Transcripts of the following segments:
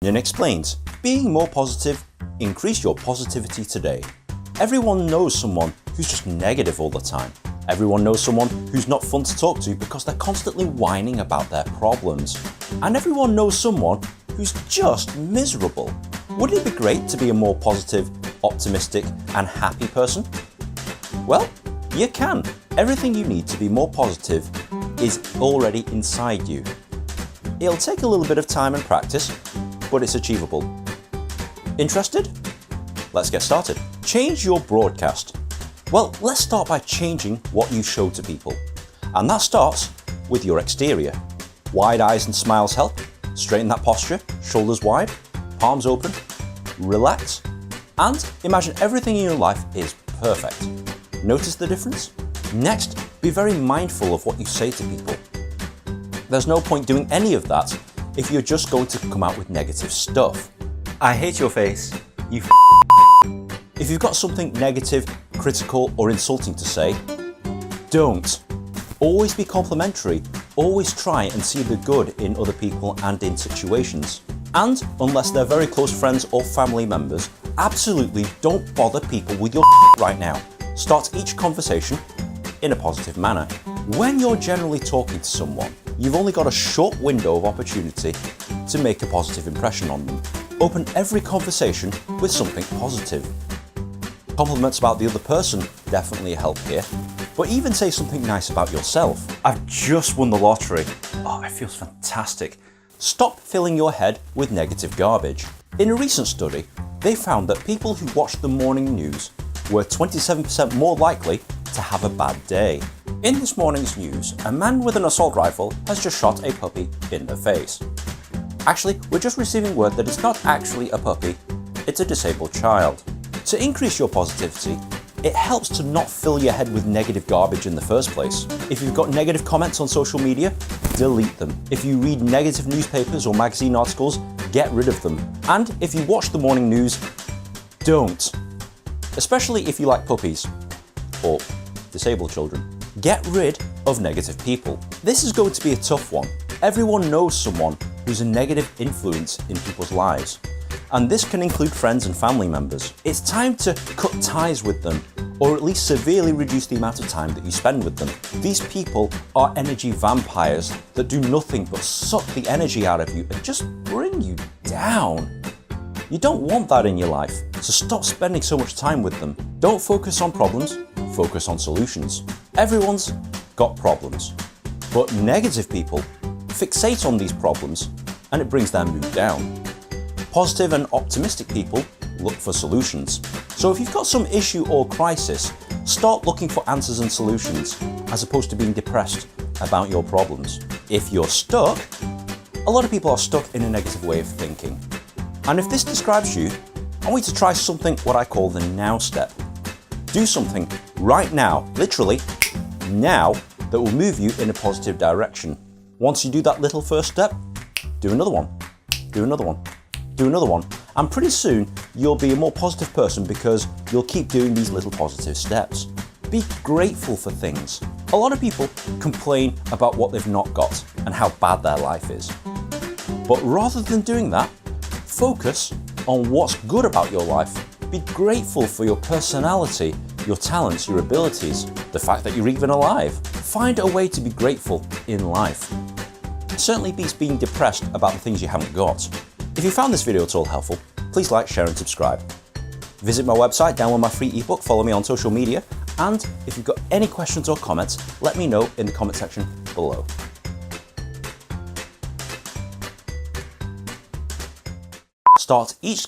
Nin explains, being more positive, increase your positivity today. Everyone knows someone who's just negative all the time. Everyone knows someone who's not fun to talk to because they're constantly whining about their problems. And everyone knows someone who's just miserable. Wouldn't it be great to be a more positive, optimistic and happy person? Well, you can. Everything you need to be more positive is already inside you. It'll take a little bit of time and practice, but it's achievable. Interested? Let's get started. Change your broadcast. Well, let's start by changing what you show to people. And that starts with your exterior. Wide eyes and smiles help. Straighten that posture, shoulders wide, palms open, relax, and imagine everything in your life is perfect. Notice the difference? Next, be very mindful of what you say to people. There's no point doing any of that if you're just going to come out with negative stuff. I hate your face, you If you've got something negative, critical or insulting to say, don't. Always be complimentary. Always try and see the good in other people and in situations. And unless they're very close friends or family members, absolutely don't bother people with your right now. Start each conversation in a positive manner. When you're generally talking to someone, you've only got a short window of opportunity to make a positive impression on them. Open every conversation with something positive. Compliments about the other person definitely help here, but even say something nice about yourself. I've just won the lottery. Oh, it feels fantastic. Stop filling your head with negative garbage. In a recent study, they found that people who watched the morning news were 27% more likely to have a bad day. In this morning's news, a man with an assault rifle has just shot a puppy in the face. Actually, we're just receiving word that it's not actually a puppy, it's a disabled child. To increase your positivity, it helps to not fill your head with negative garbage in the first place. If you've got negative comments on social media, delete them. If you read negative newspapers or magazine articles, get rid of them. And if you watch the morning news, don't. Especially if you like puppies or disabled children. Get rid of negative people. This is going to be a tough one. Everyone knows someone who's a negative influence in people's lives. And this can include friends and family members. It's time to cut ties with them, or at least severely reduce the amount of time that you spend with them. These people are energy vampires that do nothing but suck the energy out of you and just bring you down. You don't want that in your life, so stop spending so much time with them. Don't focus on problems, focus on solutions. Everyone's got problems, but negative people fixate on these problems and it brings their mood down. Positive and optimistic people look for solutions. So if you've got some issue or crisis, start looking for answers and solutions as opposed to being depressed about your problems. If you're stuck, a lot of people are stuck in a negative way of thinking. And if this describes you, I want you to try something what I call the now step. Do something right now, literally now, that will move you in a positive direction. Once you do that little first step, do another one, do another one, do another one, and pretty soon you'll be a more positive person because you'll keep doing these little positive steps. Be grateful for things. A lot of people complain about what they've not got and how bad their life is. But rather than doing that, focus on what's good about your life. Be grateful for your personality, your talents, your abilities, the fact that you're even alive. Find a way to be grateful in life. It certainly beats being depressed about the things you haven't got. If you found this video at all helpful, please like, share and subscribe. Visit my website, download my free ebook, follow me on social media, and if you've got any questions or comments, let me know in the comment section below. Start each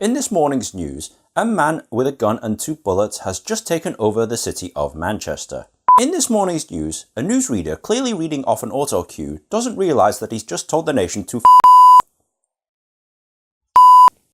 In this morning's news, a man with a gun and 2 bullets has just taken over the city of Manchester. In this morning's news, a newsreader clearly reading off an auto cue doesn't realise that he's just told the nation to